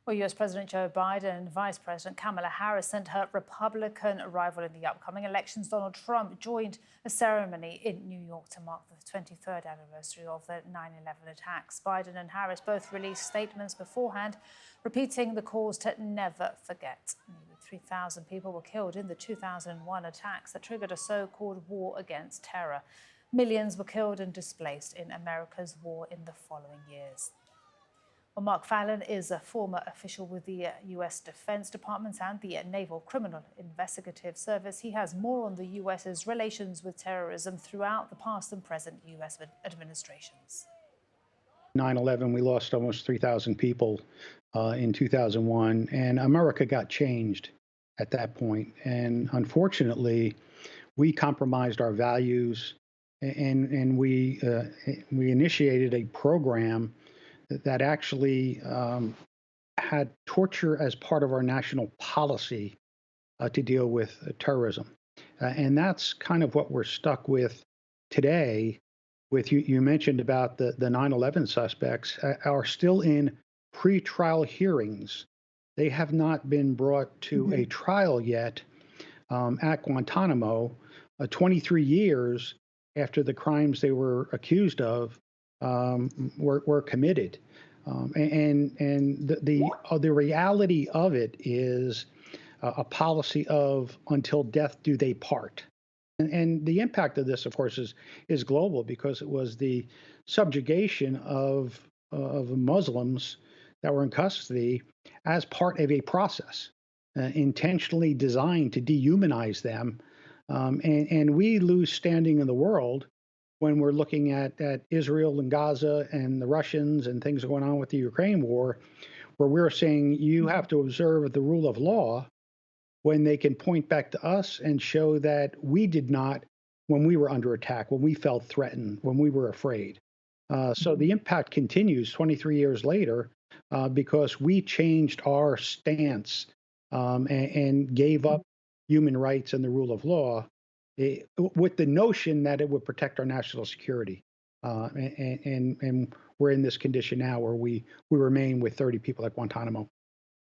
Well, US President Joe Biden and Vice President Kamala Harris sent her Republican rival in the upcoming elections. Donald Trump joined a ceremony in New York to mark the 23rd anniversary of the 9/11 attacks. Biden and Harris both released statements beforehand, repeating the calls to never forget. Nearly 3,000 people were killed in the 2001 attacks that triggered a so-called war against terror. Millions were killed and displaced in America's war in the following years. Well, Mark Fallon is a former official with the US Defense Department and the Naval Criminal Investigative Service. He has more on the US's relations with terrorism throughout the past and present US administrations. 9/11, we lost almost 3,000 people in 2001, and America got changed at that point. And unfortunately, we compromised our values, and we initiated a program that actually had torture as part of our national policy to deal with terrorism. And that's kind of what we're stuck with today. With you mentioned about the 9/11 suspects are still in pretrial hearings. They have not been brought to a trial yet at Guantanamo, 23 years after the crimes they were accused of were committed. The reality of it is a policy of until death do they part. And the impact of this, of course, is global, because it was the subjugation of Muslims that were in custody as part of a process intentionally designed to dehumanize them. And we lose standing in the world when we're looking at Israel and Gaza and the Russians and things going on with the Ukraine war, where we're saying you have to observe the rule of law, when they can point back to us and show that we did not when we were under attack, when we felt threatened, when we were afraid. So the impact continues 23 years later because we changed our stance and gave up human rights and the rule of law with the notion that it would protect our national security. And we're in this condition now where we remain with 30 people at Guantanamo.